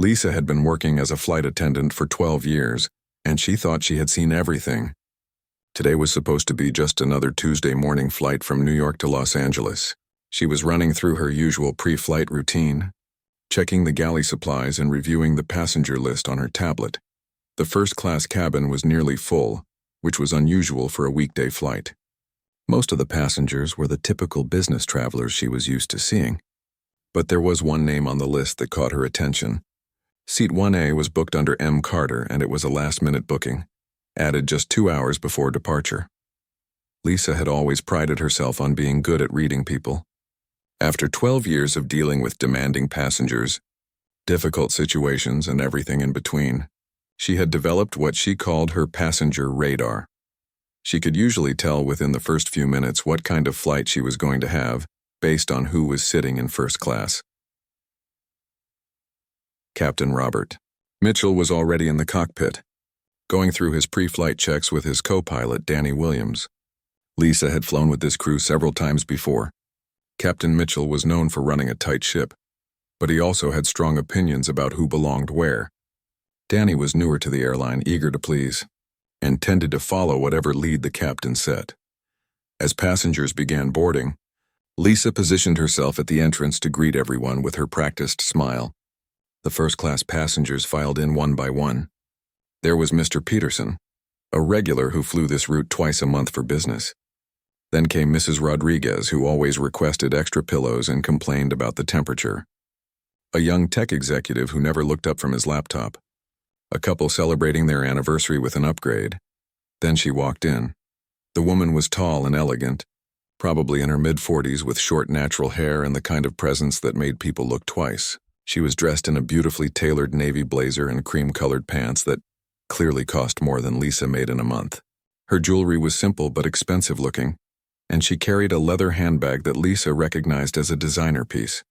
Lisa had been working as a flight attendant for 12 years, and she thought she had seen everything. Today was supposed to be just another Tuesday morning flight from New York to Los Angeles. She was running through her usual pre-flight routine, checking the galley supplies and reviewing the passenger list on her tablet. The first-class cabin was nearly full, which was unusual for a weekday flight. Most of the passengers were the typical business travelers she was used to seeing. But there was one name on the list that caught her attention. Seat 1A was booked under M. Carter, and it was a last-minute booking, added just 2 hours before departure. Lisa had always prided herself on being good at reading people. After 12 years of dealing with demanding passengers, difficult situations, and everything in between, she had developed what she called her passenger radar. She could usually tell within the first few minutes what kind of flight she was going to have, based on who was sitting in first class. Captain Robert Mitchell was already in the cockpit, going through his pre-flight checks with his co-pilot, Danny Williams. Lisa had flown with this crew several times before. Captain Mitchell was known for running a tight ship, but he also had strong opinions about who belonged where. Danny was newer to the airline, eager to please, and tended to follow whatever lead the captain set. As passengers began boarding, Lisa positioned herself at the entrance to greet everyone with her practiced smile. The first-class passengers filed in one by one. There was Mr. Peterson, a regular who flew this route twice a month for business. Then came Mrs. Rodriguez, who always requested extra pillows and complained about the temperature. A young tech executive who never looked up from his laptop. A couple celebrating their anniversary with an upgrade. Then she walked in. The woman was tall and elegant, probably in her mid-40s with short natural hair and the kind of presence that made people look twice. She was dressed in a beautifully tailored navy blazer and cream-colored pants that clearly cost more than Lisa made in a month. Her jewelry was simple but expensive-looking, and she carried a leather handbag that Lisa recognized as a designer piece.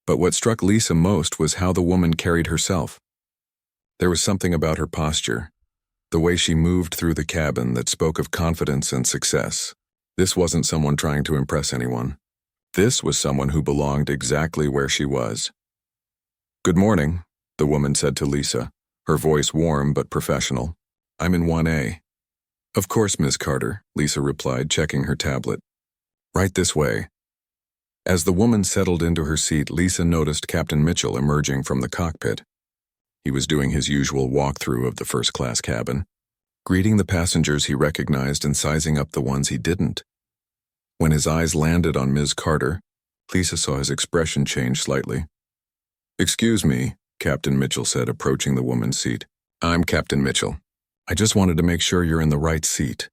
But what struck Lisa most was how the woman carried herself. There was something about her posture, the way she moved through the cabin, that spoke of confidence and success. This wasn't someone trying to impress anyone. This was someone who belonged exactly where she was. "Good morning," the woman said to Lisa, her voice warm but professional. "I'm in 1A. "Of course, Ms. Carter," Lisa replied, checking her tablet. "Right this way." As the woman settled into her seat, Lisa noticed Captain Mitchell emerging from the cockpit. He was doing his usual walkthrough of the first-class cabin, greeting the passengers he recognized and sizing up the ones he didn't. When his eyes landed on Ms. Carter, Lisa saw his expression change slightly. "Excuse me," Captain Mitchell said, approaching the woman's seat. "I'm Captain Mitchell. I just wanted to make sure you're in the right seat."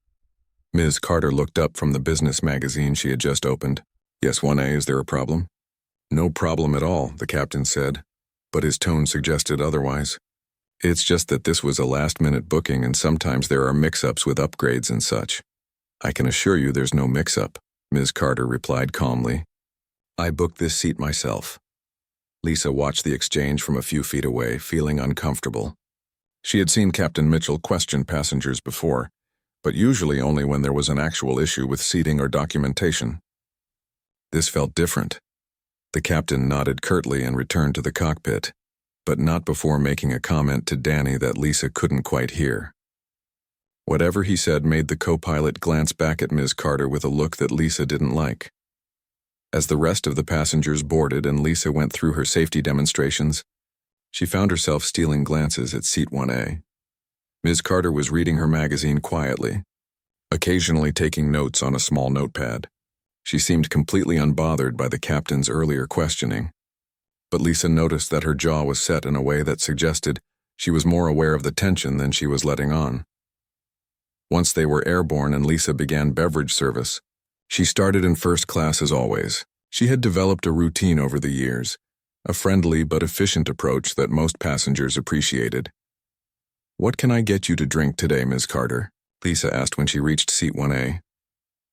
Ms. Carter looked up from the business magazine she had just opened. "Yes, 1A, is there a problem?" "No problem at all," the captain said, but his tone suggested otherwise. "It's just that this was a last-minute booking and sometimes there are mix-ups with upgrades and such." "I can assure you there's no mix-up," Ms. Carter replied calmly. "I booked this seat myself." Lisa watched the exchange from a few feet away, feeling uncomfortable. She had seen Captain Mitchell question passengers before, but usually only when there was an actual issue with seating or documentation. This felt different. The captain nodded curtly and returned to the cockpit, but not before making a comment to Danny that Lisa couldn't quite hear. Whatever he said made the co-pilot glance back at Ms. Carter with a look that Lisa didn't like. As the rest of the passengers boarded and Lisa went through her safety demonstrations, she found herself stealing glances at seat 1A. Ms. Carter was reading her magazine quietly, occasionally taking notes on a small notepad. She seemed completely unbothered by the captain's earlier questioning, but Lisa noticed that her jaw was set in a way that suggested she was more aware of the tension than she was letting on. Once they were airborne and Lisa began beverage service, she started in first class as always. She had developed a routine over the years, a friendly but efficient approach that most passengers appreciated. "What can I get you to drink today, Ms. Carter?" Lisa asked when she reached seat 1A.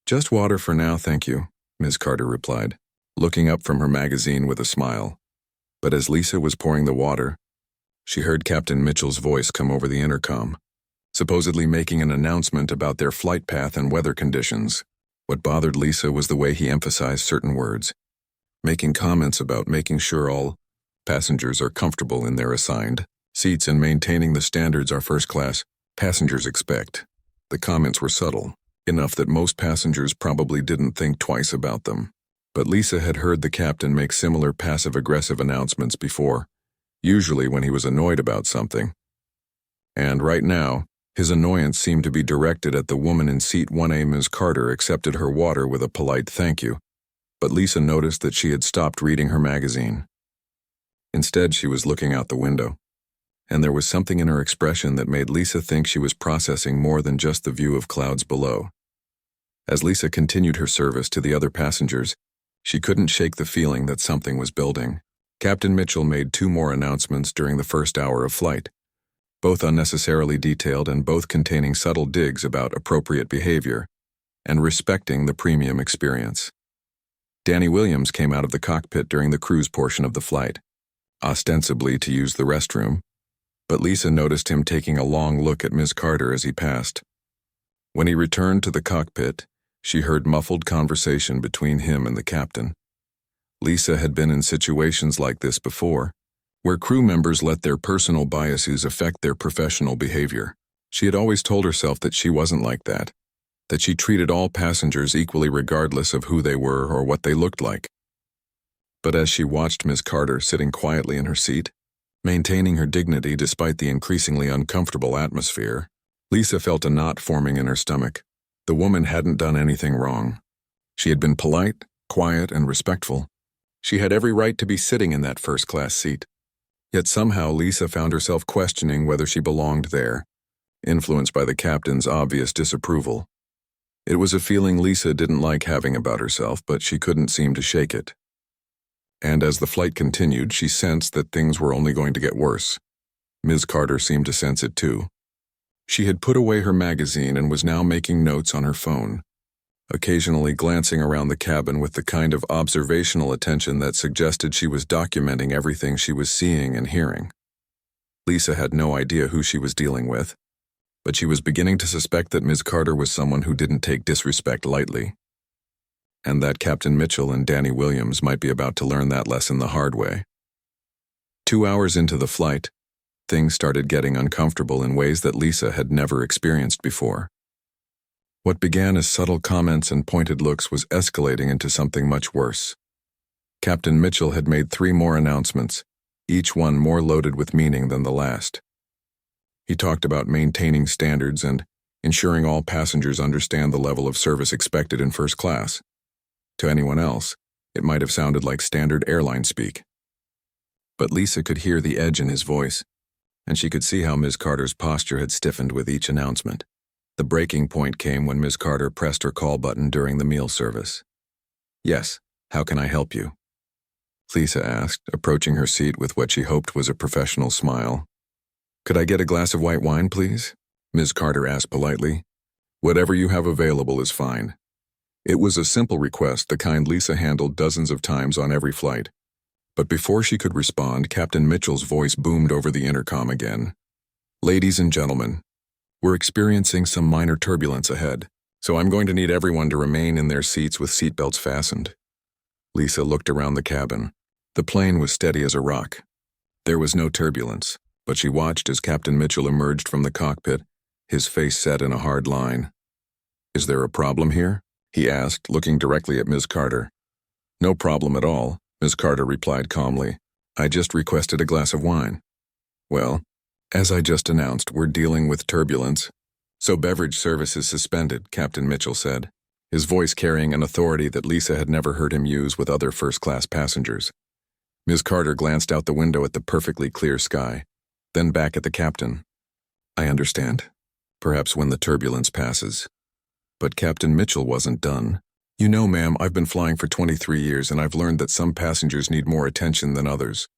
"Just water for now, thank you," Ms. Carter replied, looking up from her magazine with a smile. But as Lisa was pouring the water, she heard Captain Mitchell's voice come over the intercom, supposedly making an announcement about their flight path and weather conditions. What bothered Lisa was the way he emphasized certain words, making comments about making sure all Passengers are comfortable in their assigned seats and maintaining the standards our first-class passengers expect. The comments were subtle, enough that most passengers probably didn't think twice about them. But Lisa had heard the captain make similar passive-aggressive announcements before, usually when he was annoyed about something. And right now, his annoyance seemed to be directed at the woman in seat 1A. Ms. Carter accepted her water with a polite thank you, but Lisa noticed that she had stopped reading her magazine. Instead, she was looking out the window, and there was something in her expression that made Lisa think she was processing more than just the view of clouds below. As Lisa continued her service to the other passengers, she couldn't shake the feeling that something was building. Captain Mitchell made 2 more announcements during the first hour of flight, both unnecessarily detailed and both containing subtle digs about appropriate behavior and respecting the premium experience. Danny Williams came out of the cockpit during the cruise portion of the flight, ostensibly to use the restroom, but Lisa noticed him taking a long look at Ms. Carter as he passed. When he returned to the cockpit, she heard muffled conversation between him and the captain. Lisa had been in situations like this before, where crew members let their personal biases affect their professional behavior. She had always told herself that she wasn't like that she treated all passengers equally regardless of who they were or what they looked like. But as she watched Ms. Carter sitting quietly in her seat, maintaining her dignity despite the increasingly uncomfortable atmosphere, Lisa felt a knot forming in her stomach. The woman hadn't done anything wrong. She had been polite, quiet, and respectful. She had every right to be sitting in that first-class seat. Yet somehow Lisa found herself questioning whether she belonged there, influenced by the captain's obvious disapproval. It was a feeling Lisa didn't like having about herself, but she couldn't seem to shake it. And as the flight continued, she sensed that things were only going to get worse. Ms. Carter seemed to sense it too. She had put away her magazine and was now making notes on her phone, occasionally glancing around the cabin with the kind of observational attention that suggested she was documenting everything she was seeing and hearing. Lisa had no idea who she was dealing with, but she was beginning to suspect that Ms. Carter was someone who didn't take disrespect lightly, and that Captain Mitchell and Danny Williams might be about to learn that lesson the hard way. 2 hours into the flight, things started getting uncomfortable in ways that Lisa had never experienced before. What began as subtle comments and pointed looks was escalating into something much worse. Captain Mitchell had made 3 more announcements, each one more loaded with meaning than the last. He talked about maintaining standards and ensuring all passengers understand the level of service expected in first class. To anyone else, it might have sounded like standard airline speak. But Lisa could hear the edge in his voice, and she could see how Ms. Carter's posture had stiffened with each announcement. The breaking point came when Ms. Carter pressed her call button during the meal service. "Yes, how can I help you?" Lisa asked, approaching her seat with what she hoped was a professional smile. "Could I get a glass of white wine, please?" Ms. Carter asked politely. "Whatever you have available is fine." It was a simple request, the kind Lisa handled dozens of times on every flight. But before she could respond, Captain Mitchell's voice boomed over the intercom again. "Ladies and gentlemen, we're experiencing some minor turbulence ahead, so I'm going to need everyone to remain in their seats with seatbelts fastened." Lisa looked around the cabin. The plane was steady as a rock. There was no turbulence, but she watched as Captain Mitchell emerged from the cockpit, his face set in a hard line. "Is there a problem here?" he asked, looking directly at Ms. Carter. "No problem at all," Ms. Carter replied calmly. "I just requested a glass of wine." "Well, as I just announced, we're dealing with turbulence, so beverage service is suspended," Captain Mitchell said, his voice carrying an authority that Lisa had never heard him use with other first-class passengers. Ms. Carter glanced out the window at the perfectly clear sky, then back at the captain. "I understand. Perhaps when the turbulence passes." But Captain Mitchell wasn't done. "You know, ma'am, I've been flying for 23 years and I've learned that some passengers need more attention than others.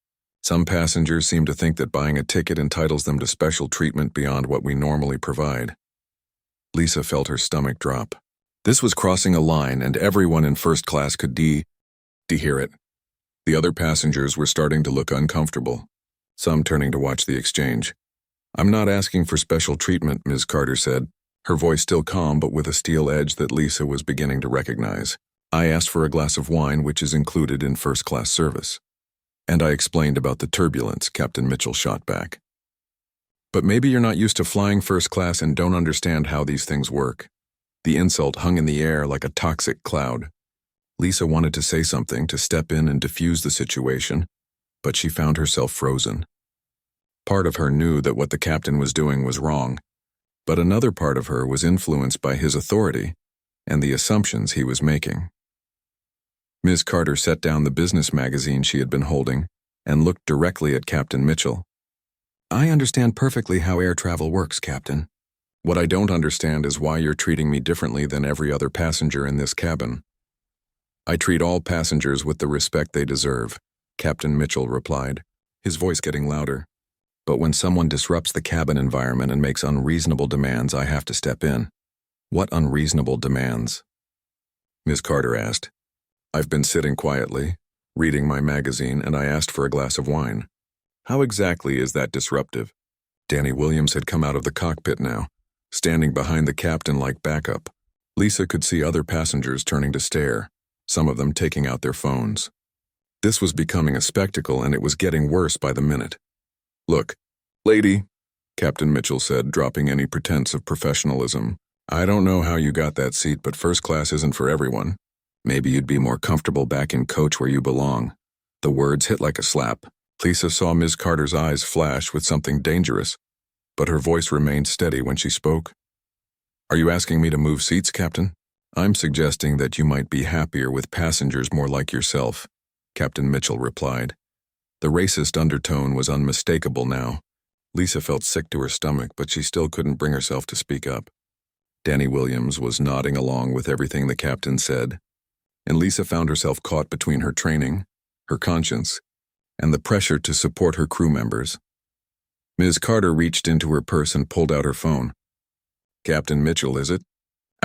Some passengers seem to think that buying a ticket entitles them to special treatment beyond what we normally provide." Lisa felt her stomach drop. This was crossing a line, and everyone in first class could hear it. The other passengers were starting to look uncomfortable, some turning to watch the exchange. "I'm not asking for special treatment," Ms. Carter said, her voice still calm but with a steel edge that Lisa was beginning to recognize. "I asked for a glass of wine, which is included in first-class service." And I explained about the turbulence, Captain Mitchell shot back. But maybe you're not used to flying first class and don't understand how these things work. The insult hung in the air like a toxic cloud. Lisa wanted to say something, to step in and diffuse the situation, but she found herself frozen. Part of her knew that what the captain was doing was wrong, but another part of her was influenced by his authority and the assumptions he was making. Ms. Carter set down the business magazine she had been holding and looked directly at Captain Mitchell. I understand perfectly how air travel works, Captain. What I don't understand is why you're treating me differently than every other passenger in this cabin. I treat all passengers with the respect they deserve, Captain Mitchell replied, his voice getting louder. But when someone disrupts the cabin environment and makes unreasonable demands, I have to step in. What unreasonable demands? Ms. Carter asked. I've been sitting quietly, reading my magazine, and I asked for a glass of wine. How exactly is that disruptive? Danny Williams had come out of the cockpit now, standing behind the captain like backup. Lisa could see other passengers turning to stare, some of them taking out their phones. This was becoming a spectacle, and it was getting worse by the minute. Look, lady, Captain Mitchell said, dropping any pretense of professionalism. I don't know how you got that seat, but first class isn't for everyone. Maybe you'd be more comfortable back in coach where you belong. The words hit like a slap. Lisa saw Ms. Carter's eyes flash with something dangerous, but her voice remained steady when she spoke. Are you asking me to move seats, Captain? I'm suggesting that you might be happier with passengers more like yourself, Captain Mitchell replied. The racist undertone was unmistakable now. Lisa felt sick to her stomach, but she still couldn't bring herself to speak up. Danny Williams was nodding along with everything the captain said, and Lisa found herself caught between her training, her conscience, and the pressure to support her crew members. Ms. Carter reached into her purse and pulled out her phone. Captain Mitchell, is it?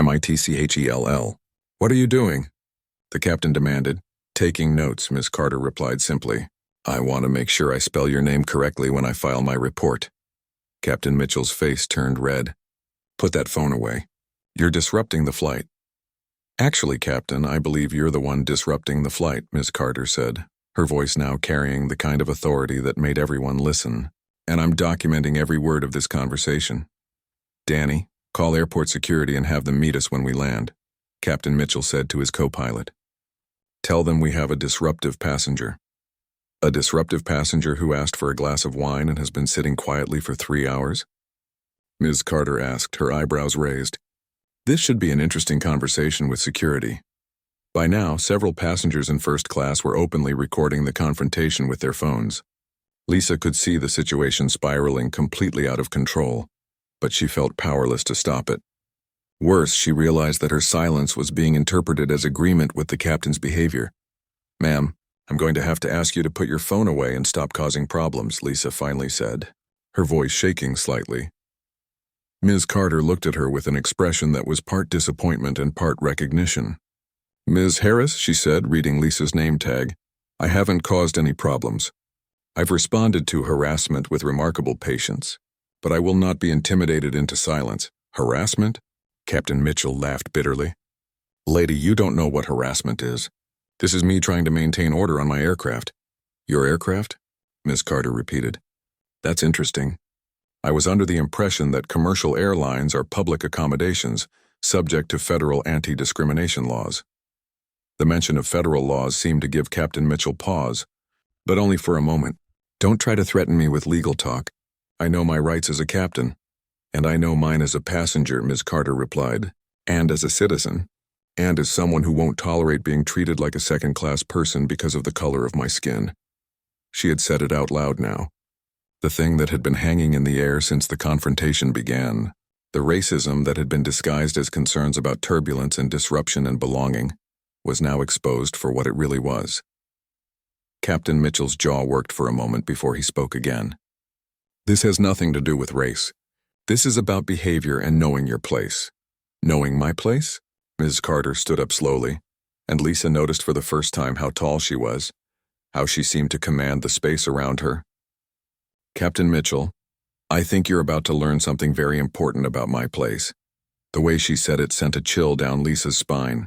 Mitchell. What are you doing? The captain demanded. Taking notes, Ms. Carter replied simply. I want to make sure I spell your name correctly when I file my report. Captain Mitchell's face turned red. Put that phone away. You're disrupting the flight. Actually, Captain, I believe you're the one disrupting the flight, Ms. Carter said, her voice now carrying the kind of authority that made everyone listen. And I'm documenting every word of this conversation. Danny, call airport security and have them meet us when we land, Captain Mitchell said to his co-pilot. Tell them we have a disruptive passenger. A disruptive passenger who asked for a glass of wine and has been sitting quietly for 3 hours? Ms. Carter asked, her eyebrows raised. This should be an interesting conversation with security. By now, several passengers in first class were openly recording the confrontation with their phones. Lisa could see the situation spiraling completely out of control, but she felt powerless to stop it. Worse, she realized that her silence was being interpreted as agreement with the captain's behavior. Ma'am, I'm going to have to ask you to put your phone away and stop causing problems, Lisa finally said, her voice shaking slightly. Ms. Carter looked at her with an expression that was part disappointment and part recognition. Ms. Harris, she said, reading Lisa's name tag, I haven't caused any problems. I've responded to harassment with remarkable patience, but I will not be intimidated into silence. Harassment? Captain Mitchell laughed bitterly. Lady, you don't know what harassment is. This is me trying to maintain order on my aircraft. Your aircraft? Ms. Carter repeated. That's interesting. I was under the impression that commercial airlines are public accommodations, subject to federal anti-discrimination laws. The mention of federal laws seemed to give Captain Mitchell pause, but only for a moment. Don't try to threaten me with legal talk. I know my rights as a captain, and I know mine as a passenger, Ms. Carter replied, and as a citizen, and as someone who won't tolerate being treated like a second-class person because of the color of my skin. She had said it out loud now. The thing that had been hanging in the air since the confrontation began, the racism that had been disguised as concerns about turbulence and disruption and belonging, was now exposed for what it really was. Captain Mitchell's jaw worked for a moment before he spoke again. This has nothing to do with race. This is about behavior and knowing your place. Knowing my place? Ms. Carter stood up slowly, and Lisa noticed for the first time how tall she was, how she seemed to command the space around her. Captain Mitchell, I think you're about to learn something very important about my place. The way she said it sent a chill down Lisa's spine.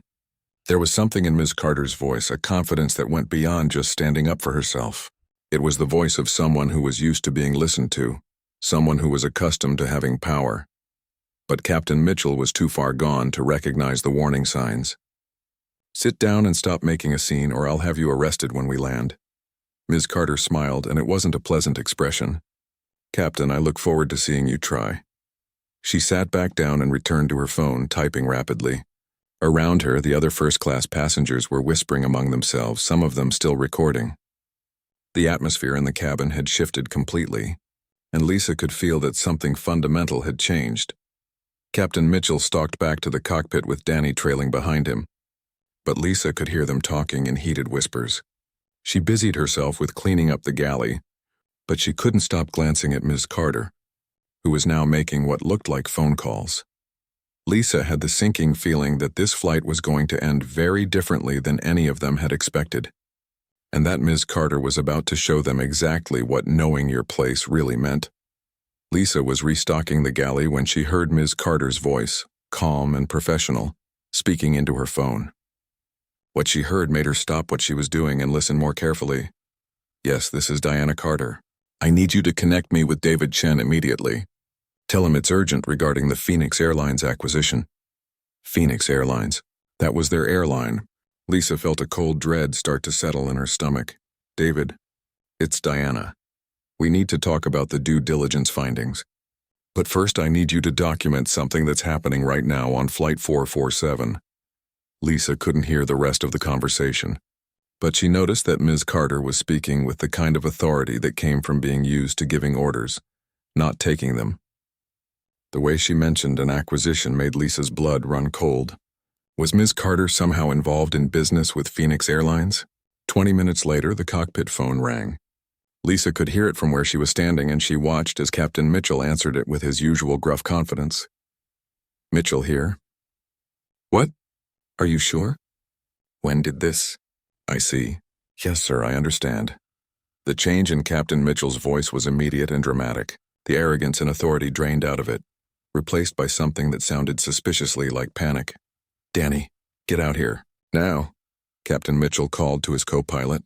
There was something in Ms. Carter's voice, a confidence that went beyond just standing up for herself. It was the voice of someone who was used to being listened to, someone who was accustomed to having power. But Captain Mitchell was too far gone to recognize the warning signs. "Sit down and stop making a scene, or I'll have you arrested when we land." Ms. Carter smiled, and it wasn't a pleasant expression. "Captain, I look forward to seeing you try." She sat back down and returned to her phone, typing rapidly. Around her, the other first-class passengers were whispering among themselves, some of them still recording. The atmosphere in the cabin had shifted completely, and Lisa could feel that something fundamental had changed. Captain Mitchell stalked back to the cockpit with Danny trailing behind him, but Lisa could hear them talking in heated whispers. She busied herself with cleaning up the galley, but she couldn't stop glancing at Ms. Carter, who was now making what looked like phone calls. Lisa had the sinking feeling that this flight was going to end very differently than any of them had expected, and that Ms. Carter was about to show them exactly what knowing your place really meant. Lisa was restocking the galley when she heard Ms. Carter's voice, calm and professional, speaking into her phone. What she heard made her stop what she was doing and listen more carefully. "Yes, this is Diana Carter. I need you to connect me with David Chen immediately. Tell him it's urgent regarding the Phoenix Airlines acquisition." Phoenix Airlines. That was their airline. Lisa felt a cold dread start to settle in her stomach. "David, it's Diana. We need to talk about the due diligence findings. But first I need you to document something that's happening right now on Flight 447. Lisa couldn't hear the rest of the conversation, but she noticed that Ms. Carter was speaking with the kind of authority that came from being used to giving orders, not taking them. The way she mentioned an acquisition made Lisa's blood run cold. Was Ms. Carter somehow involved in business with Phoenix Airlines? 20 minutes later, the cockpit phone rang. Lisa could hear it from where she was standing, and she watched as Captain Mitchell answered it with his usual gruff confidence. "Mitchell here." "What? Are you sure? When did this?" "I see. Yes, sir, I understand." The change in Captain Mitchell's voice was immediate and dramatic. The arrogance and authority drained out of it, replaced by something that sounded suspiciously like panic. "Danny, get out here. Now," Captain Mitchell called to his co-pilot.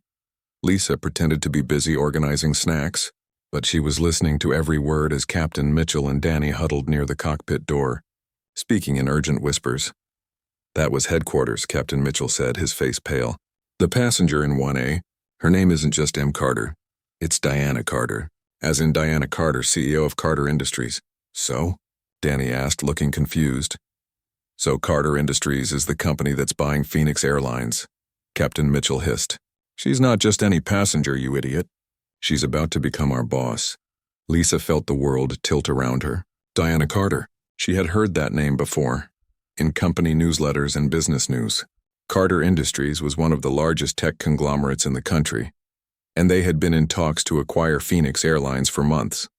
Lisa pretended to be busy organizing snacks, but she was listening to every word as Captain Mitchell and Danny huddled near the cockpit door, speaking in urgent whispers. "That was headquarters," Captain Mitchell said, his face pale. "The passenger in 1A, her name isn't just M. Carter. It's Diana Carter, as in Diana Carter, CEO of Carter Industries." "So?" Danny asked, looking confused. "So Carter Industries is the company that's buying Phoenix Airlines," Captain Mitchell hissed. "She's not just any passenger, you idiot. She's about to become our boss." Lisa felt the world tilt around her. Diana Carter. She had heard that name before, in company newsletters and business news. Carter Industries was one of the largest tech conglomerates in the country, and they had been in talks to acquire Phoenix Airlines for months.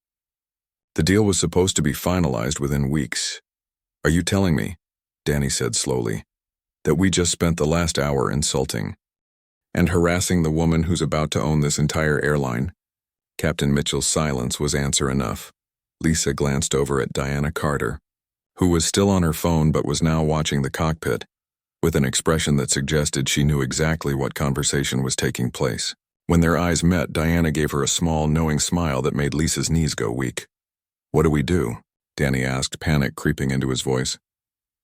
The deal was supposed to be finalized within weeks. "Are you telling me," Danny said slowly, "that we just spent the last hour insulting and harassing the woman who's about to own this entire airline?" Captain Mitchell's silence was answer enough. Lisa glanced over at Diana Carter, who was still on her phone but was now watching the cockpit, with an expression that suggested she knew exactly what conversation was taking place. When their eyes met, Diana gave her a small, knowing smile that made Lisa's knees go weak. "What do we do?" Danny asked, panic creeping into his voice.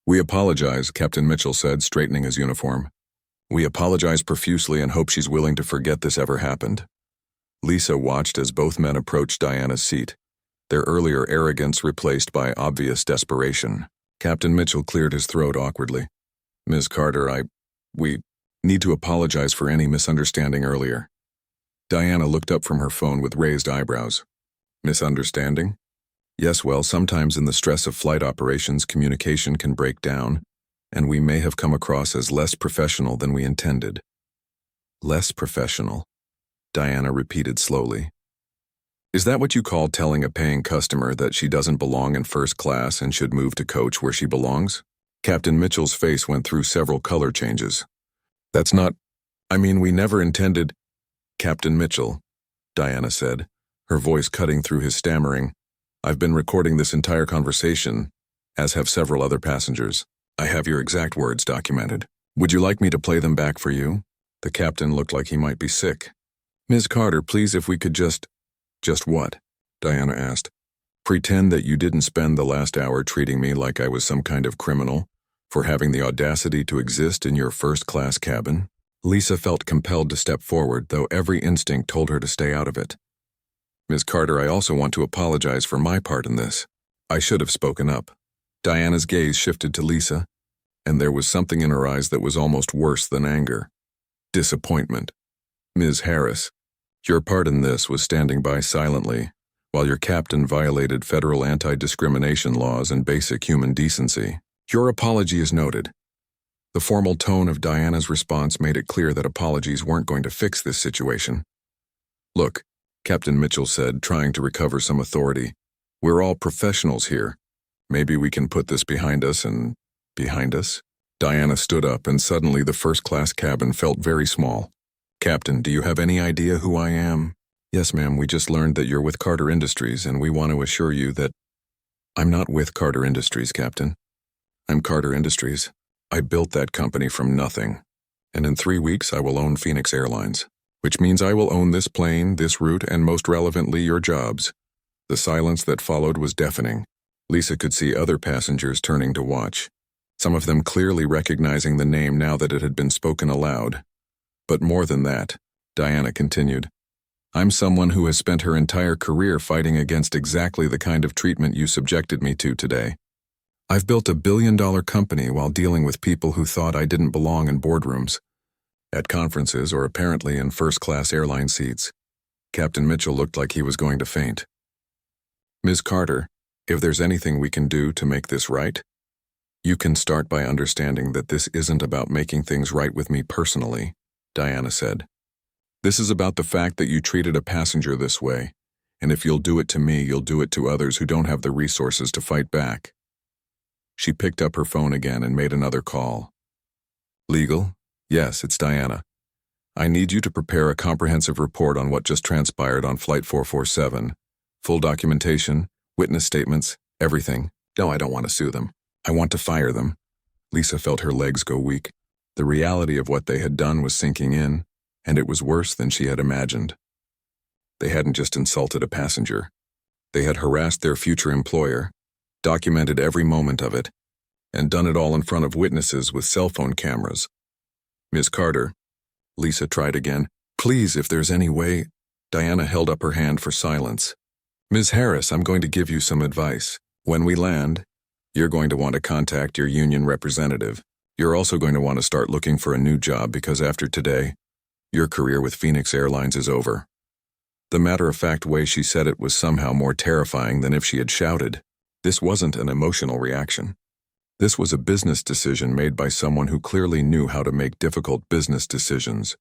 "We apologize," Captain Mitchell said, straightening his uniform. "We apologize profusely and hope she's willing to forget this ever happened." Lisa watched as both men approached Diana's seat, their earlier arrogance replaced by obvious desperation. Captain Mitchell cleared his throat awkwardly. "Ms. Carter, we need to apologize for any misunderstanding earlier." Diana looked up from her phone with raised eyebrows. "Misunderstanding?" "Yes, well, sometimes in the stress of flight operations, communication can break down, and we may have come across as less professional than we intended." "Less professional," Diana repeated slowly. "Is that what you call telling a paying customer that she doesn't belong in first class and should move to coach where she belongs?" Captain Mitchell's face went through several color changes. "That's not... we never intended..." "Captain Mitchell," Diana said, her voice cutting through his stammering, "I've been recording this entire conversation, as have several other passengers. I have your exact words documented. Would you like me to play them back for you?" The captain looked like he might be sick. Ms. Carter, please, if we could just— Just what? Diana asked. Pretend that you didn't spend the last hour treating me like I was some kind of criminal for having the audacity to exist in your first-class cabin? Lisa felt compelled to step forward, though every instinct told her to stay out of it. Ms. Carter, I also want to apologize for my part in this. I should have spoken up. Diana's gaze shifted to Lisa, and there was something in her eyes that was almost worse than anger. Disappointment. Ms. Harris, your part in this was standing by silently, while your captain violated federal anti-discrimination laws and basic human decency. Your apology is noted. The formal tone of Diana's response made it clear that apologies weren't going to fix this situation. Look, Captain Mitchell said, trying to recover some authority, we're all professionals here. Maybe we can put this behind us and— Behind us? Diana stood up, and suddenly the first-class cabin felt very small. Captain, do you have any idea who I am? Yes, ma'am, we just learned that you're with Carter Industries, and we want to assure you that— I'm not with Carter Industries, Captain. I'm Carter Industries. I built that company from nothing. And in 3 weeks I will own Phoenix Airlines, which means I will own this plane, this route, and most relevantly, your jobs. The silence that followed was deafening. Lisa could see other passengers turning to watch, some of them clearly recognizing the name now that it had been spoken aloud. But more than that, Diana continued, I'm someone who has spent her entire career fighting against exactly the kind of treatment you subjected me to today. I've built $1 billion company while dealing with people who thought I didn't belong in boardrooms, at conferences, or apparently in first-class airline seats. Captain Mitchell looked like he was going to faint. Ms. Carter, if there's anything we can do to make this right, you can start by understanding that this isn't about making things right with me personally, Diana said. This is about the fact that you treated a passenger this way, and if you'll do it to me, you'll do it to others who don't have the resources to fight back. She picked up her phone again and made another call. Legal? Yes, it's Diana. I need you to prepare a comprehensive report on what just transpired on Flight 447. Full documentation, witness statements, everything. No, I don't want to sue them. I want to fire them. Lisa felt her legs go weak. The reality of what they had done was sinking in, and it was worse than she had imagined. They hadn't just insulted a passenger. They had harassed their future employer, documented every moment of it, and done it all in front of witnesses with cell phone cameras. Ms. Carter, Lisa tried again. Please, if there's any way— Diana held up her hand for silence. Ms. Harris, I'm going to give you some advice. When we land, you're going to want to contact your union representative. You're also going to want to start looking for a new job because after today, your career with Phoenix Airlines is over. The matter-of-fact way she said it was somehow more terrifying than if she had shouted. This wasn't an emotional reaction. This was a business decision made by someone who clearly knew how to make difficult business decisions.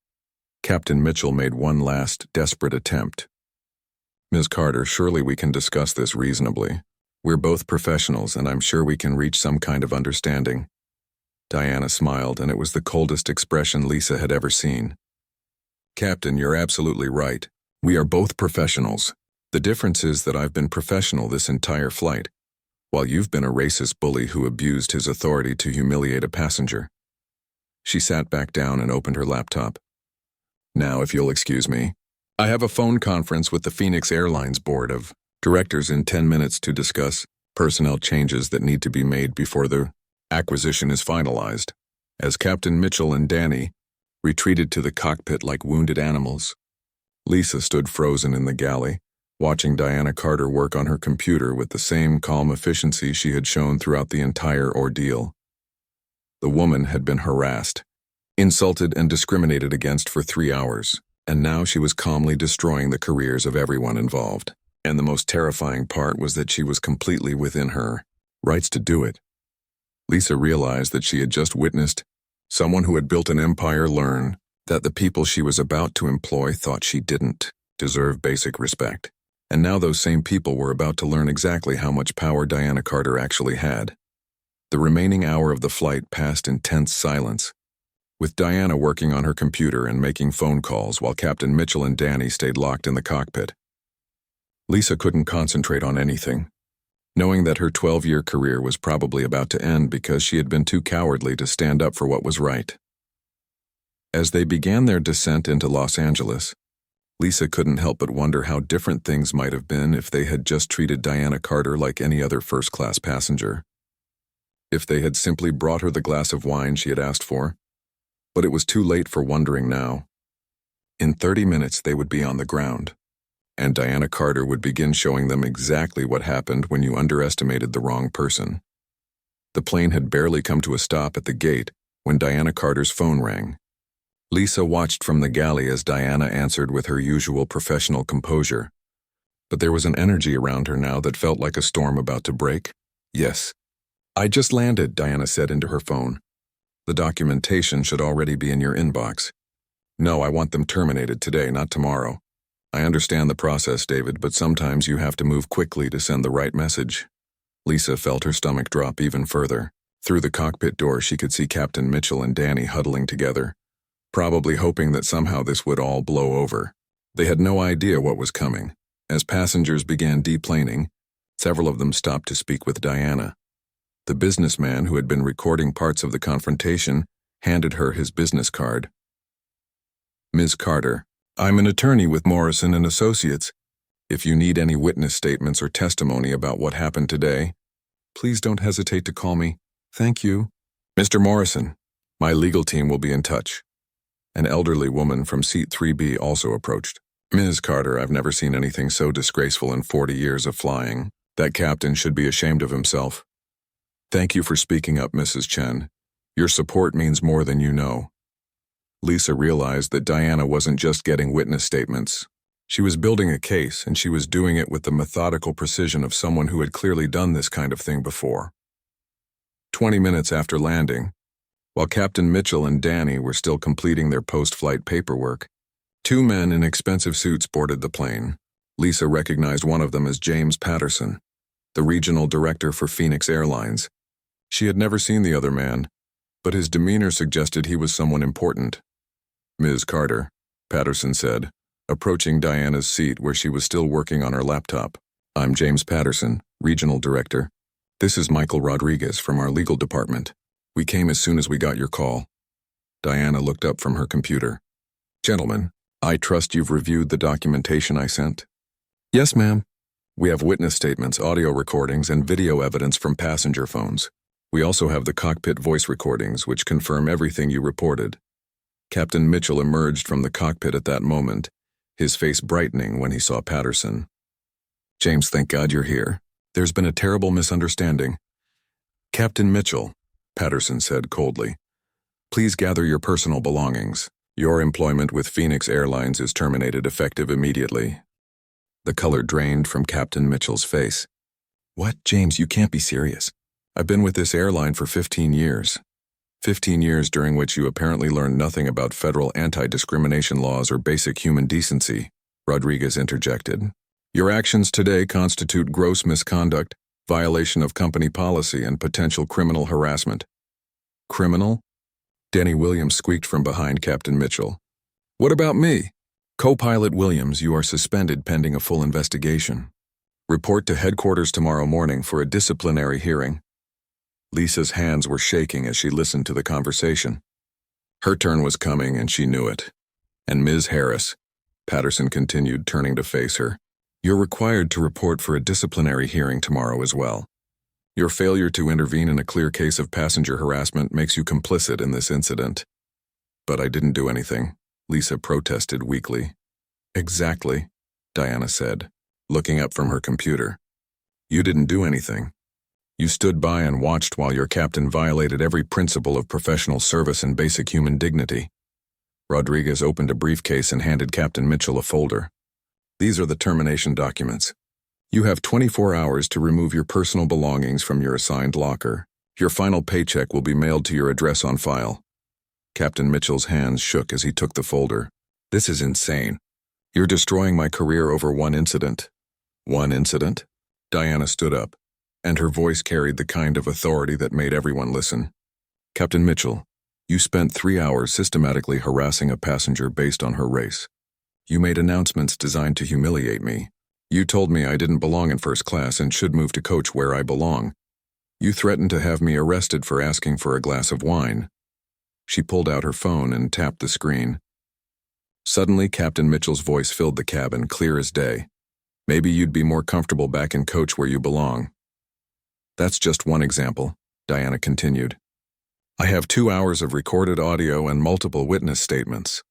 Captain Mitchell made one last, desperate attempt. Ms. Carter, surely we can discuss this reasonably. We're both professionals, and I'm sure we can reach some kind of understanding. Diana smiled, and it was the coldest expression Lisa had ever seen. Captain, you're absolutely right. We are both professionals. The difference is that I've been professional this entire flight, while you've been a racist bully who abused his authority to humiliate a passenger. She sat back down and opened her laptop. Now, if you'll excuse me, I have a phone conference with the Phoenix Airlines Board of Directors in 10 minutes to discuss personnel changes that need to be made before the acquisition is finalized. As Captain Mitchell and Danny retreated to the cockpit like wounded animals, Lisa stood frozen in the galley, watching Diana Carter work on her computer with the same calm efficiency she had shown throughout the entire ordeal. The woman had been harassed, insulted, and discriminated against for 3 hours, and now she was calmly destroying the careers of everyone involved. And the most terrifying part was that she was completely within her rights to do it. Lisa realized that she had just witnessed someone who had built an empire learn that the people she was about to employ thought she didn't deserve basic respect. And now those same people were about to learn exactly how much power Diana Carter actually had. The remaining hour of the flight passed in tense silence, with Diana working on her computer and making phone calls while Captain Mitchell and Danny stayed locked in the cockpit. Lisa couldn't concentrate on anything, knowing that her 12-year career was probably about to end because she had been too cowardly to stand up for what was right. As they began their descent into Los Angeles, Lisa couldn't help but wonder how different things might have been if they had just treated Diana Carter like any other first-class passenger. If they had simply brought her the glass of wine she had asked for. But it was too late for wondering now. In 30 minutes they would be on the ground, and Diana Carter would begin showing them exactly what happened when you underestimated the wrong person. The plane had barely come to a stop at the gate when Diana Carter's phone rang. Lisa watched from the galley as Diana answered with her usual professional composure. But there was an energy around her now that felt like a storm about to break. "Yes. I just landed," Diana said into her phone. "The documentation should already be in your inbox." "No, I want them terminated today, not tomorrow. I understand the process, David, but sometimes you have to move quickly to send the right message." Lisa felt her stomach drop even further. Through the cockpit door she could see Captain Mitchell and Danny huddling together, probably hoping that somehow this would all blow over. They had no idea what was coming. As passengers began deplaning, several of them stopped to speak with Diana. The businessman who had been recording parts of the confrontation handed her his business card. "Ms. Carter, I'm an attorney with Morrison and Associates. If you need any witness statements or testimony about what happened today, please don't hesitate to call me. Thank you." "Mr. Morrison, my legal team will be in touch." An elderly woman from seat 3B also approached. "Ms. Carter, I've never seen anything so disgraceful in 40 years of flying. That captain should be ashamed of himself." "Thank you for speaking up, Mrs. Chen. Your support means more than you know." Lisa realized that Diana wasn't just getting witness statements. She was building a case, and she was doing it with the methodical precision of someone who had clearly done this kind of thing before. 20 minutes after landing, while Captain Mitchell and Danny were still completing their post-flight paperwork, two men in expensive suits boarded the plane. Lisa recognized one of them as James Patterson, the regional director for Phoenix Airlines. She had never seen the other man, but his demeanor suggested he was someone important. "Ms. Carter," Patterson said, approaching Diana's seat where she was still working on her laptop. "I'm James Patterson, regional director. This is Michael Rodriguez from our legal department. We came as soon as we got your call." Diana looked up from her computer. "Gentlemen, I trust you've reviewed the documentation I sent?" "Yes, ma'am. We have witness statements, audio recordings, and video evidence from passenger phones. We also have the cockpit voice recordings, which confirm everything you reported." Captain Mitchell emerged from the cockpit at that moment, his face brightening when he saw Patterson. "James, thank God you're here. There's been a terrible misunderstanding." "Captain Mitchell," Patterson said coldly, "please gather your personal belongings. Your employment with Phoenix Airlines is terminated effective immediately." The color drained from Captain Mitchell's face. "What, James, you can't be serious. I've been with this airline for 15 years. 15 years during which you apparently learned nothing about federal anti-discrimination laws or basic human decency," Rodriguez interjected. "Your actions today constitute gross misconduct, violation of company policy, and potential criminal harassment." "Criminal?" Danny Williams squeaked from behind Captain Mitchell. "What about me?" "Co-pilot Williams, you are suspended pending a full investigation. Report to headquarters tomorrow morning for a disciplinary hearing." Lisa's hands were shaking as she listened to the conversation. Her turn was coming, and she knew it. "And Ms. Harris," Patterson continued, turning to face her, "you're required to report for a disciplinary hearing tomorrow as well. Your failure to intervene in a clear case of passenger harassment makes you complicit in this incident." "But I didn't do anything," Lisa protested weakly. "Exactly," Diana said, looking up from her computer. "You didn't do anything. You stood by and watched while your captain violated every principle of professional service and basic human dignity." Rodriguez opened a briefcase and handed Captain Mitchell a folder. "These are the termination documents. You have 24 hours to remove your personal belongings from your assigned locker. Your final paycheck will be mailed to your address on file." Captain Mitchell's hands shook as he took the folder. "This is insane. You're destroying my career over one incident." "One incident?" Diana stood up, and her voice carried the kind of authority that made everyone listen. "Captain Mitchell, you spent 3 hours systematically harassing a passenger based on her race. You made announcements designed to humiliate me. You told me I didn't belong in first class and should move to coach where I belong. You threatened to have me arrested for asking for a glass of wine." She pulled out her phone and tapped the screen. Suddenly, Captain Mitchell's voice filled the cabin, clear as day. Maybe you'd be more comfortable back in coach where you belong. That's just one example, Diana continued. I have 2 hours of recorded audio and multiple witness statements.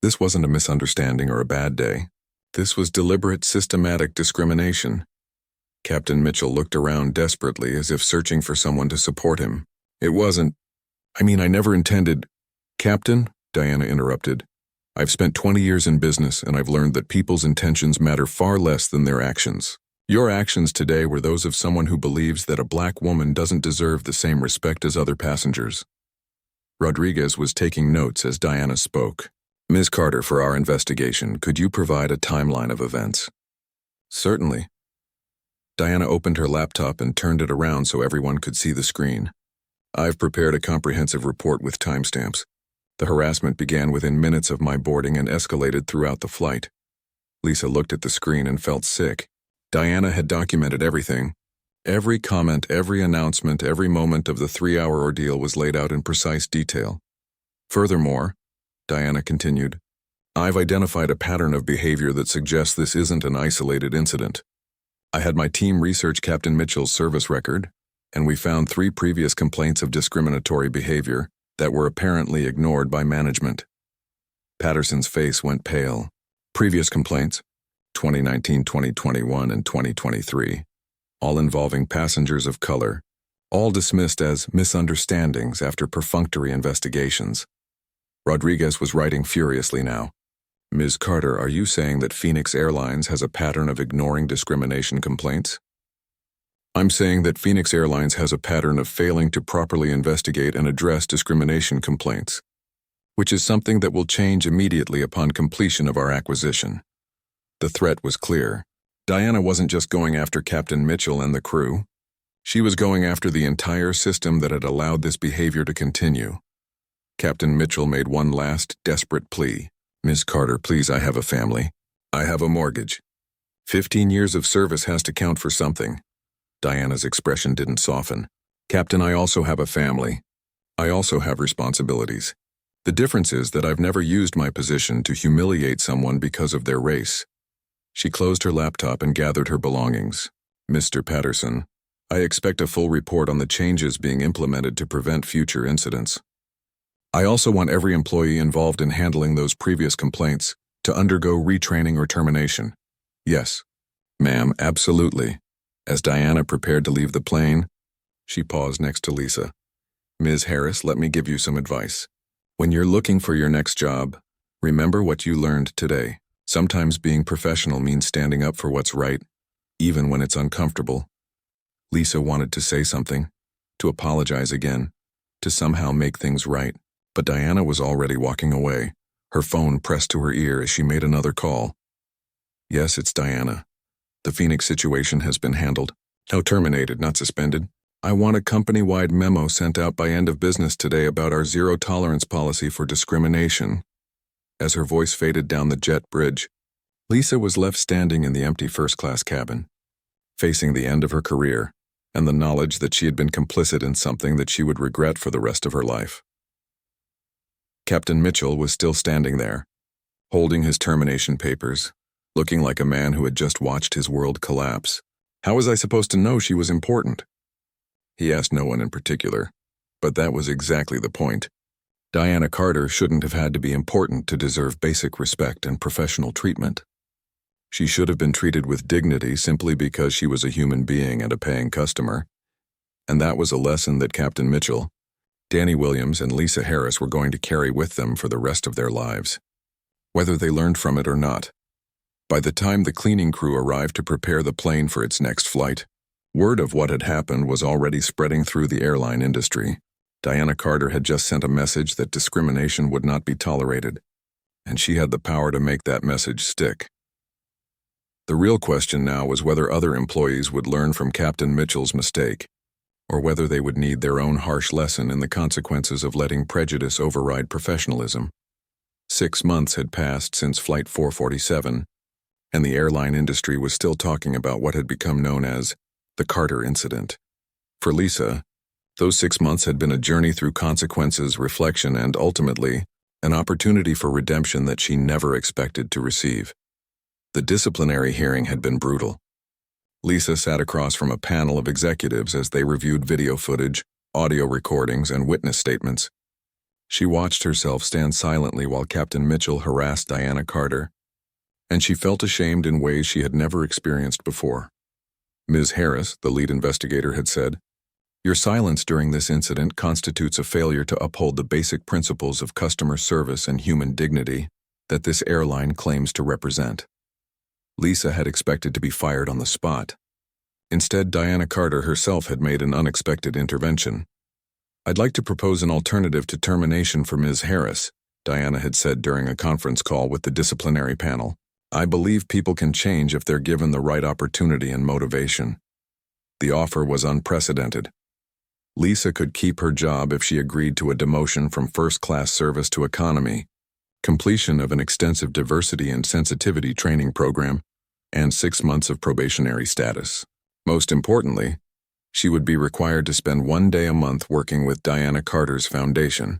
This wasn't a misunderstanding or a bad day. This was deliberate, systematic discrimination. Captain Mitchell looked around desperately as if searching for someone to support him. It wasn't. I never intended. Captain, Diana interrupted. I've spent 20 years in business and I've learned that people's intentions matter far less than their actions. Your actions today were those of someone who believes that a black woman doesn't deserve the same respect as other passengers. Rodriguez was taking notes as Diana spoke. Ms. Carter, for our investigation, could you provide a timeline of events? Certainly. Diana opened her laptop and turned it around so everyone could see the screen. I've prepared a comprehensive report with timestamps. The harassment began within minutes of my boarding and escalated throughout the flight. Lisa looked at the screen and felt sick. Diana had documented everything. Every comment, every announcement, every moment of the 3-hour ordeal was laid out in precise detail. Furthermore, Diana continued, I've identified a pattern of behavior that suggests this isn't an isolated incident. I had my team research Captain Mitchell's service record, and we found 3 previous complaints of discriminatory behavior that were apparently ignored by management. Patterson's face went pale. Previous complaints, 2019, 2021, and 2023, all involving passengers of color, all dismissed as misunderstandings after perfunctory investigations. Rodriguez was writing furiously now. Ms. Carter, are you saying that Phoenix Airlines has a pattern of ignoring discrimination complaints? I'm saying that Phoenix Airlines has a pattern of failing to properly investigate and address discrimination complaints, which is something that will change immediately upon completion of our acquisition. The threat was clear. Diana wasn't just going after Captain Mitchell and the crew. She was going after the entire system that had allowed this behavior to continue. Captain Mitchell made one last, desperate plea. Ms. Carter, please, I have a family. I have a mortgage. 15 years of service has to count for something. Diana's expression didn't soften. Captain, I also have a family. I also have responsibilities. The difference is that I've never used my position to humiliate someone because of their race. She closed her laptop and gathered her belongings. Mr. Patterson, I expect a full report on the changes being implemented to prevent future incidents. I also want every employee involved in handling those previous complaints to undergo retraining or termination. Yes, ma'am, absolutely. As Diana prepared to leave the plane, she paused next to Lisa. Ms. Harris, let me give you some advice. When you're looking for your next job, remember what you learned today. Sometimes being professional means standing up for what's right, even when it's uncomfortable. Lisa wanted to say something, to apologize again, to somehow make things right, but Diana was already walking away, her phone pressed to her ear as she made another call. Yes, it's Diana. The Phoenix situation has been handled. No, terminated, not suspended. I want a company-wide memo sent out by end of business today about our zero-tolerance policy for discrimination. As her voice faded down the jet bridge, Lisa was left standing in the empty first-class cabin, facing the end of her career and the knowledge that she had been complicit in something that she would regret for the rest of her life. Captain Mitchell was still standing there, holding his termination papers, looking like a man who had just watched his world collapse. How was I supposed to know she was important? He asked no one in particular, but that was exactly the point. Diana Carter shouldn't have had to be important to deserve basic respect and professional treatment. She should have been treated with dignity simply because she was a human being and a paying customer. And that was a lesson that Captain Mitchell, Danny Williams, and Lisa Harris were going to carry with them for the rest of their lives, whether they learned from it or not. By the time the cleaning crew arrived to prepare the plane for its next flight, word of what had happened was already spreading through the airline industry. Diana Carter had just sent a message that discrimination would not be tolerated, and she had the power to make that message stick. The real question now was whether other employees would learn from Captain Mitchell's mistake, or whether they would need their own harsh lesson in the consequences of letting prejudice override professionalism. 6 months had passed since Flight 447, and the airline industry was still talking about what had become known as the Carter incident. For Lisa, those 6 months had been a journey through consequences, reflection, and ultimately, an opportunity for redemption that she never expected to receive. The disciplinary hearing had been brutal. Lisa sat across from a panel of executives as they reviewed video footage, audio recordings, and witness statements. She watched herself stand silently while Captain Mitchell harassed Diana Carter, and she felt ashamed in ways she had never experienced before. Ms. Harris, the lead investigator, had said, "Your silence during this incident constitutes a failure to uphold the basic principles of customer service and human dignity that this airline claims to represent." Lisa had expected to be fired on the spot. Instead, Diana Carter herself had made an unexpected intervention. "I'd like to propose an alternative to termination for Ms. Harris," Diana had said during a conference call with the disciplinary panel. "I believe people can change if they're given the right opportunity and motivation." The offer was unprecedented. Lisa could keep her job if she agreed to a demotion from first-class service to economy, completion of an extensive diversity and sensitivity training program, and 6 months of probationary status. Most importantly, she would be required to spend 1 day a month working with Diana Carter's foundation,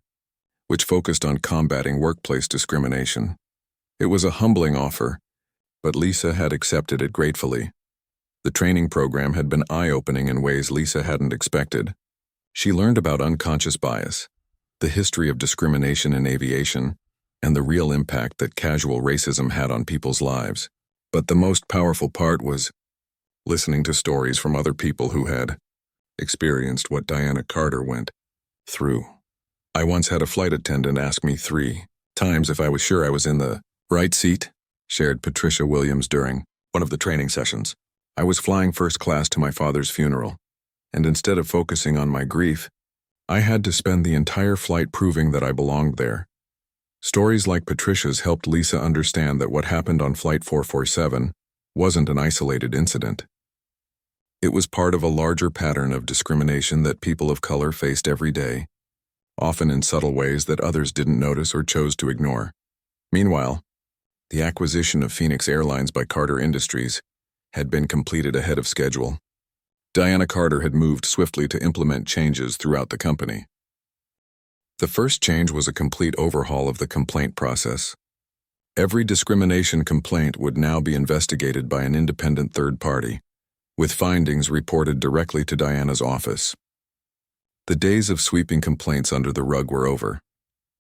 which focused on combating workplace discrimination. It was a humbling offer, but Lisa had accepted it gratefully. The training program had been eye-opening in ways Lisa hadn't expected. She learned about unconscious bias, the history of discrimination in aviation, and the real impact that casual racism had on people's lives. But the most powerful part was listening to stories from other people who had experienced what Diana Carter went through. "I once had a flight attendant ask me 3 times if I was sure I was in the right seat," shared Patricia Williams during one of the training sessions. "I was flying first class to my father's funeral, and instead of focusing on my grief, I had to spend the entire flight proving that I belonged there." Stories like Patricia's helped Lisa understand that what happened on Flight 447 wasn't an isolated incident. It was part of a larger pattern of discrimination that people of color faced every day, often in subtle ways that others didn't notice or chose to ignore. Meanwhile, the acquisition of Phoenix Airlines by Carter Industries had been completed ahead of schedule. Diana Carter had moved swiftly to implement changes throughout the company. The first change was a complete overhaul of the complaint process. Every discrimination complaint would now be investigated by an independent third party, with findings reported directly to Diana's office. The days of sweeping complaints under the rug were over.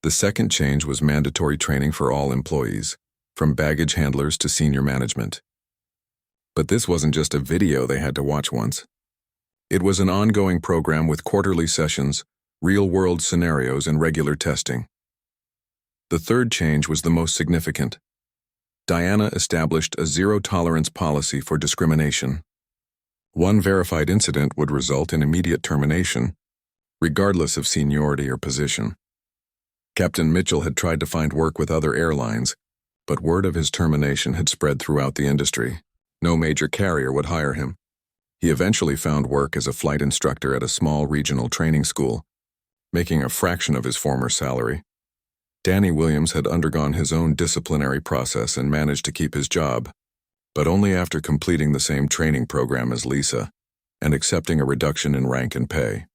The second change was mandatory training for all employees, from baggage handlers to senior management. But this wasn't just a video they had to watch once. It was an ongoing program with quarterly sessions, real-world scenarios, and regular testing. The third change was the most significant. Diana established a zero-tolerance policy for discrimination. One verified incident would result in immediate termination, regardless of seniority or position. Captain Mitchell had tried to find work with other airlines, but word of his termination had spread throughout the industry. No major carrier would hire him. He eventually found work as a flight instructor at a small regional training school, making a fraction of his former salary. Danny Williams had undergone his own disciplinary process and managed to keep his job, but only after completing the same training program as Lisa and accepting a reduction in rank and pay.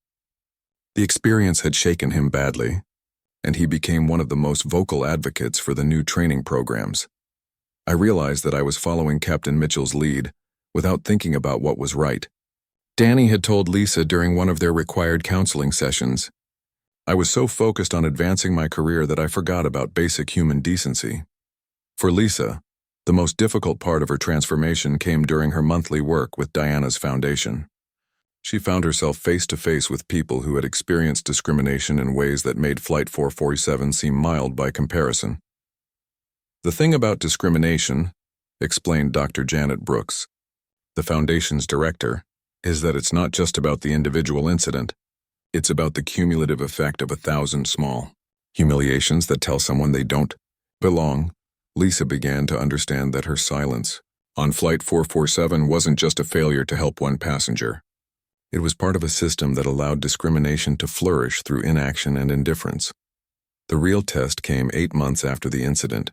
The experience had shaken him badly, and he became one of the most vocal advocates for the new training programs. "I realized that I was following Captain Mitchell's lead without thinking about what was right," Danny had told Lisa during one of their required counseling sessions. "I was so focused on advancing my career that I forgot about basic human decency." For Lisa, the most difficult part of her transformation came during her monthly work with Diana's foundation. She found herself face-to-face with people who had experienced discrimination in ways that made Flight 447 seem mild by comparison. "The thing about discrimination," explained Dr. Janet Brooks, the foundation's director, "is that it's not just about the individual incident. It's about the cumulative effect of 1,000 small humiliations that tell someone they don't belong." Lisa began to understand that her silence on Flight 447 wasn't just a failure to help one passenger. It was part of a system that allowed discrimination to flourish through inaction and indifference. The real test came 8 months after the incident,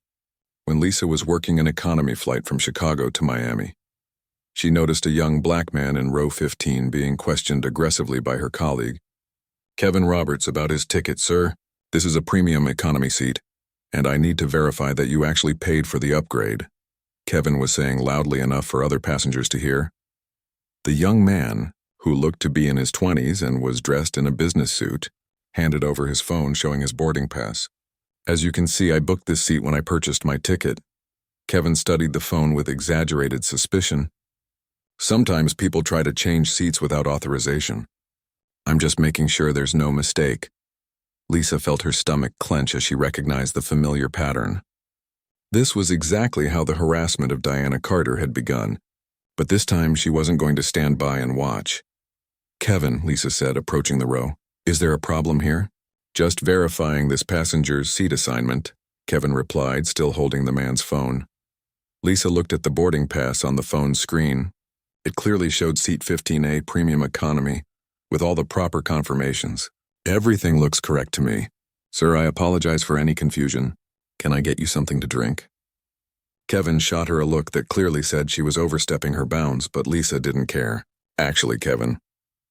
when Lisa was working an economy flight from Chicago to Miami. She noticed a young black man in row 15 being questioned aggressively by her colleague. "Kevin Roberts, about his ticket, sir. This is a premium economy seat." And I need to verify that you actually paid for the upgrade, Kevin was saying loudly enough for other passengers to hear. The young man, who looked to be in his 20s and was dressed in a business suit, handed over his phone showing his boarding pass. As you can see, I booked this seat when I purchased my ticket. Kevin studied the phone with exaggerated suspicion. Sometimes people try to change seats without authorization. I'm just making sure there's no mistake. Lisa felt her stomach clench as she recognized the familiar pattern. This was exactly how the harassment of Diana Carter had begun, but this time she wasn't going to stand by and watch. Kevin, Lisa said, approaching the row, is there a problem here? Just verifying this passenger's seat assignment, Kevin replied, still holding the man's phone. Lisa looked at the boarding pass on the phone's screen. It clearly showed seat 15A Premium Economy, with all the proper confirmations. Everything looks correct to me. Sir, I apologize for any confusion. Can I get you something to drink? Kevin shot her a look that clearly said she was overstepping her bounds, but Lisa didn't care. Actually, Kevin,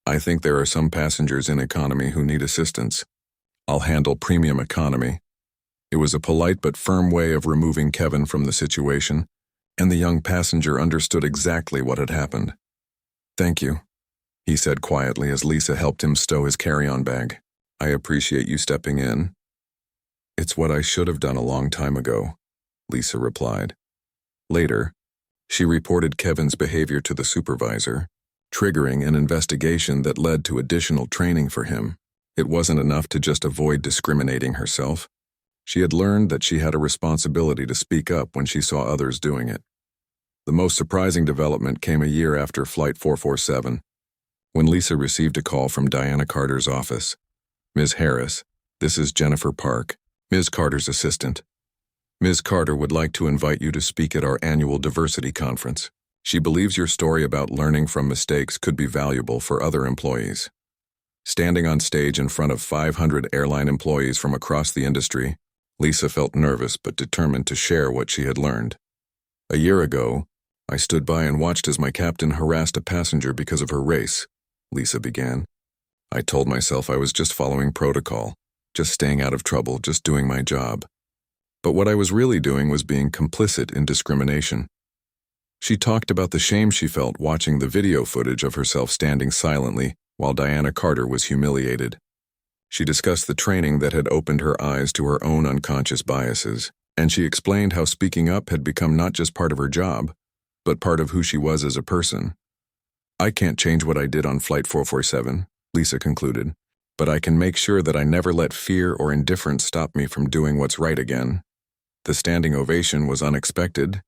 I think there are some passengers in economy who need assistance. I'll handle Premium Economy. It was a polite but firm way of removing Kevin from the situation, and the young passenger understood exactly what had happened. Thank you, he said quietly as Lisa helped him stow his carry-on bag. I appreciate you stepping in. It's what I should have done a long time ago, Lisa replied. Later, she reported Kevin's behavior to the supervisor, triggering an investigation that led to additional training for him. It wasn't enough to just avoid discriminating herself. She had learned that she had a responsibility to speak up when she saw others doing it. The most surprising development came a year after Flight 447, when Lisa received a call from Diana Carter's office. Ms. Harris, this is Jennifer Park, Ms. Carter's assistant. Ms. Carter would like to invite you to speak at our annual diversity conference. She believes your story about learning from mistakes could be valuable for other employees. Standing on stage in front of 500 airline employees from across the industry, Lisa felt nervous but determined to share what she had learned. A year ago, I stood by and watched as my captain harassed a passenger because of her race, Lisa began. I told myself I was just following protocol, just staying out of trouble, just doing my job. But what I was really doing was being complicit in discrimination. She talked about the shame she felt watching the video footage of herself standing silently while Diana Carter was humiliated. She discussed the training that had opened her eyes to her own unconscious biases, and she explained how speaking up had become not just part of her job, but part of who she was as a person. I can't change what I did on Flight 447, Lisa concluded, but I can make sure that I never let fear or indifference stop me from doing what's right again. The standing ovation was unexpected,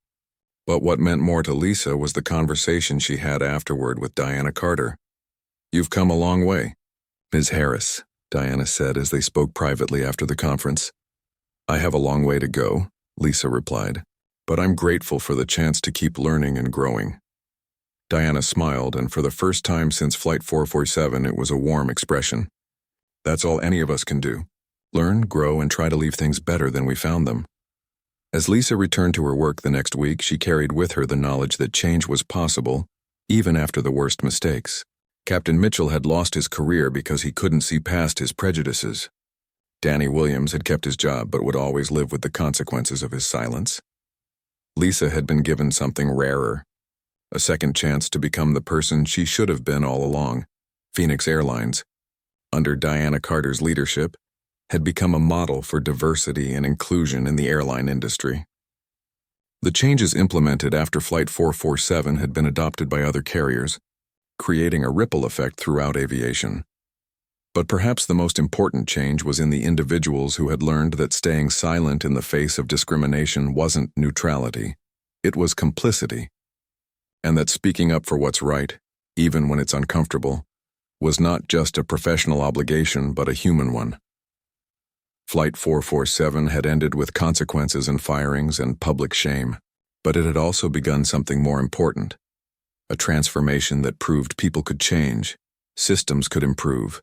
but what meant more to Lisa was the conversation she had afterward with Diana Carter. You've come a long way, Ms. Harris, Diana said as they spoke privately after the conference. I have a long way to go, Lisa replied, but I'm grateful for the chance to keep learning and growing. Diana smiled, and for the first time since Flight 447, it was a warm expression. That's all any of us can do. Learn, grow, and try to leave things better than we found them. As Lisa returned to her work the next week, she carried with her the knowledge that change was possible, even after the worst mistakes. Captain Mitchell had lost his career because he couldn't see past his prejudices. Danny Williams had kept his job but would always live with the consequences of his silence. Lisa had been given something rarer, a second chance to become the person she should have been all along. Phoenix Airlines, under Diana Carter's leadership, had become a model for diversity and inclusion in the airline industry. The changes implemented after Flight 447 had been adopted by other carriers, creating a ripple effect throughout aviation. But perhaps the most important change was in the individuals who had learned that staying silent in the face of discrimination wasn't neutrality, it was complicity, and that speaking up for what's right, even when it's uncomfortable, was not just a professional obligation but a human one. Flight 447 had ended with consequences and firings and public shame, but it had also begun something more important, a transformation that proved people could change, systems could improve,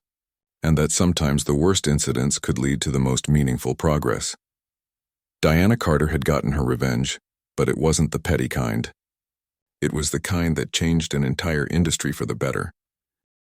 and that sometimes the worst incidents could lead to the most meaningful progress. Diana Carter had gotten her revenge, but it wasn't the petty kind. It was the kind that changed an entire industry for the better.